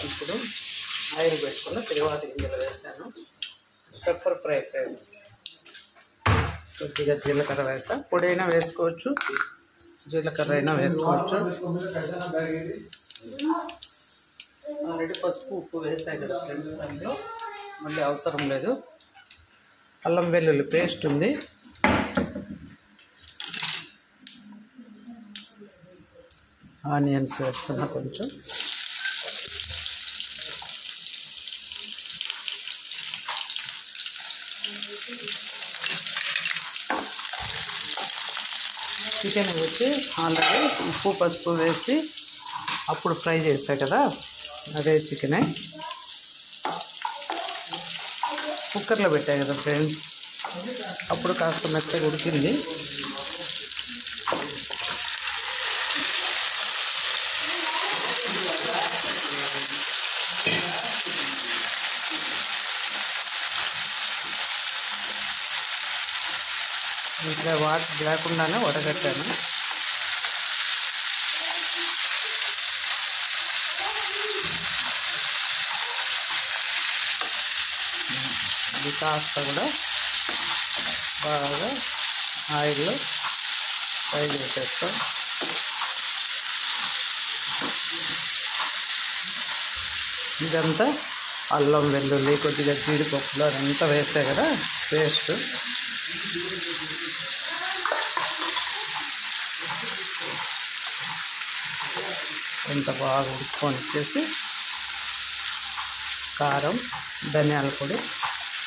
ఇప్పుడు ఆయిల్ పెట్టుకున్న తిరువాత గింజలు వేసాను. Pepper fry friends. కొద్దిగా జీలకర్ర వేస్తా. పొడి అయినా వేసుకోవచ్చు, జీలకర్ర అయినా వేసుకోవచ్చు. ఆల్రెడీ పసుపు ఉప్పు వేసాయి కదా ఫ్రెండ్స్, దాంట్లో మళ్ళీ అవసరం లేదు. అల్లం వెల్లుల్లి పేస్ట్ ఉంది. ఆనియన్స్ వేస్తున్నా కొంచెం. చికెన్ వచ్చి ఆల్రెడీ ఉప్పు పసుపు వేసి అప్పుడు ఫ్రై చేసా కదా, అదే చికెనే కుక్కర్లో పెట్టా కదా ఫ్రెండ్స్. అప్పుడు కాస్త మెత్తగా ఉడికింది. ఇంకా వాటర్ లేకుండానే వడగట్టాను. ఇది కాస్త కూడా బాగా ఆయిల్లో ఫ్రై చేసేస్తాం. ఇదంతా అల్లం వెల్లుల్లి కొద్దిగా జీడిపప్పులు అదంతా వేస్తాయి కదా పేస్ట్. ఎంత బాగా ఉడుక్కొని వచ్చేసి కారం, ధనియాల పొడి,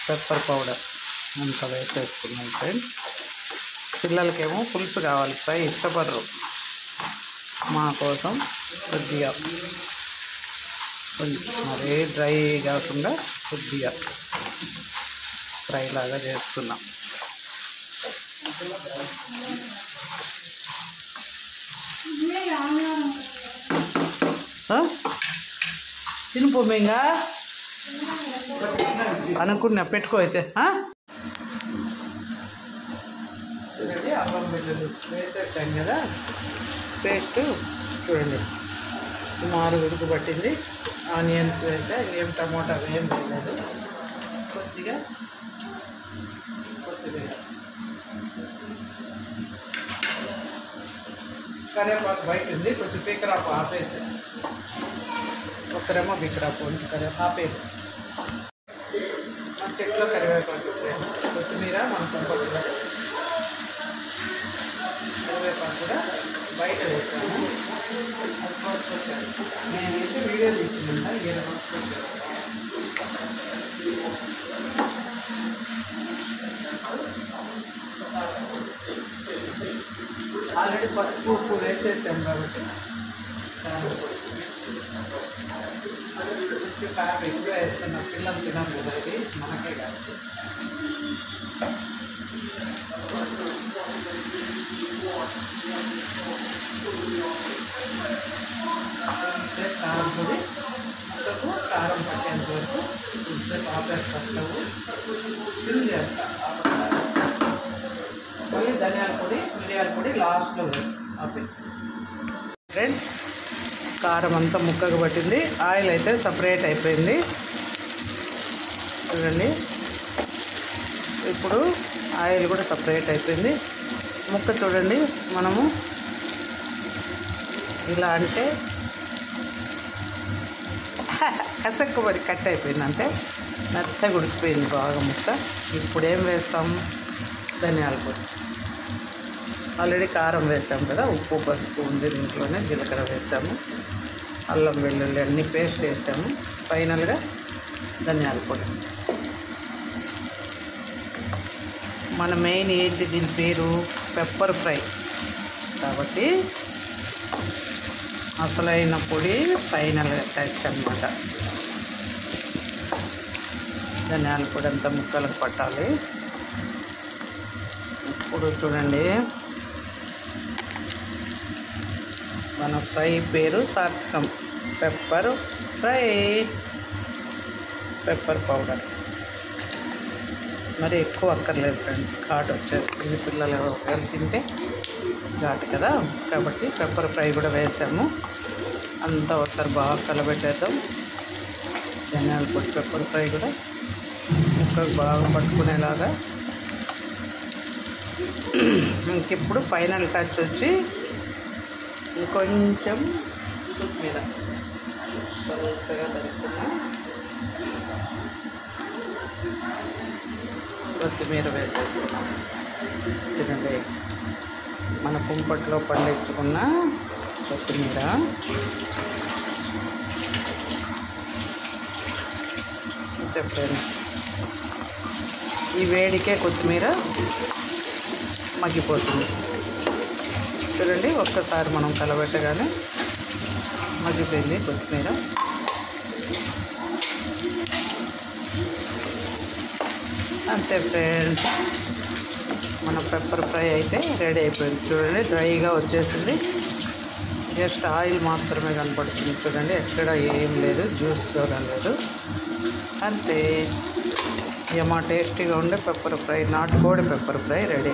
పెప్పర్ పౌడర్ అంతా వేసేసుకున్నాం ఫ్రెండ్స్. పిల్లలకేమో పులుసు కావాలి, ఫ్రై ఇష్టపడరు. మా కోసం కొద్దిగా కొంచెం మరీ డ్రై కాకుండా కొద్దిగా ఫ్రై లాగా చేస్తున్నాం. తినిపోమేగా అనుకున్నా, పెట్టుకో అయితే. చూడండి అల్లం వెల్లుల్లి వేసేసాం కదా పేస్ట్. చూడండి సుమారు ఉడకబట్టింది. ఆనియన్స్ వేసా, ఏం టమోటా ఏం వేయలేదు. కొద్దిగా కరివేపాకు బయట ఉంది, కొంచెం పీకరాపు ఆపేసి ఒకరేమో పీకరాపు ఆపేది. మన చెట్లో కరివేపాకు ఫ్రెండ్స్. కొత్తిమీర మన కుంపట్లో కరివేపాకు కూడా బయట వేసాము. అది కోసుకొచ్చాను. నేనైతే వీడియో తీసుకుంటా, ఈయన కోసుకొచ్చాను. ఆల్రెడీ పసుపు ఉప్పు వేసేసాం కాబట్టి కారం ఎక్కువ వేస్తున్నాం. పిల్లలు తినాలి కదా, ఇది మనకే కాదు. కారం పొడి అంతకు కారం పట్టేంత వరకు కొంచెంసేపు ఆపేస్తాము. సిమ్ చేస్తా. మళ్ళీ ధనియాల పొడి, మిరియాల పొడి లాస్ట్లో వేస్తాం ఆపే. ఫ్రెండ్స్ కారం అంతా ముక్కకు పట్టింది. ఆయిల్ అయితే సపరేట్ అయిపోయింది చూడండి. ఇప్పుడు ఆయిల్ కూడా సపరేట్ అయిపోయింది. ముక్క చూడండి, మనము ఇలా అంటే కసక్కు మరి కట్ అయిపోయింది, అంటే మెత్తగా ఉడికిపోయింది బాగా ముక్క. ఇప్పుడు ఏం వేస్తాం? ధనియాల పొడి. ఆల్రెడీ కారం వేసాము కదా, ఉప్పు పసుపు ఉంది దీంట్లోనే, జీలకర్ర వేసాము, అల్లం వెల్లుల్లి అన్నీ పేస్ట్ వేసాము. ఫైనల్గా ధనియాల పొడి. మన మెయిన్ ఏంటి దీని పేరు? పెప్పర్ ఫ్రై కాబట్టి అసలైన పొడి ఫైనల్గా టచ్ అన్నమాట. ధనియాల పొడి అంతా ముక్కలకు పట్టాలి. ఇప్పుడు చూడండి మన ఫ్రై పేరు సార్థకం, పెప్పర్ ఫ్రై. పెప్పర్ పౌడర్ మరి ఎక్కువ అక్కర్లేదు ఫ్రెండ్స్, ఘాటు వచ్చేస్తుంది. పిల్లలు ఒకవేళ తింటే ఘాటు కదా, కాబట్టి పెప్పర్ ఫ్రై కూడా వేసాము. అంతా ఒకసారి బాగా కలబెట్టేద్దాం. ధనియాల పొడి, పెప్పర్ ఫ్రై కూడా ముక్కకు బాగా పట్టుకునేలాగా. ఇంకిప్పుడు ఫైనల్ టచ్ వచ్చి ఇంకొంచెం కొత్తిమీర పలుచగా తరుక్కున్నా కొత్తిమీర వేసేసుకున్నాం. తినండి, మన కుంపట్లో పండించుకున్న కొత్తిమీర. అంతే ఫ్రెండ్స్, ఈ వేడికే కొత్తిమీర మగ్గిపోతుంది. చూడండి, ఒక్కసారి మనం కలబెట్టగానే మగ్గిపోయింది కొత్తిమీర. అంతే ఫ్రెండ్స్, మన పెప్పర్ ఫ్రై అయితే రెడీ అయిపోయింది. చూడండి, డ్రైగా వచ్చేసింది. జస్ట్ ఆయిల్ మాత్రమే కనపడుతుంది. చూడండి, ఎక్కడ ఏం లేదు, జ్యూస్గా లేదు. అంతే, ఏమా టేస్టీగా ఉండే పెప్పర్ ఫ్రై, నాటుకోడి పెప్పర్ ఫ్రై రెడీ.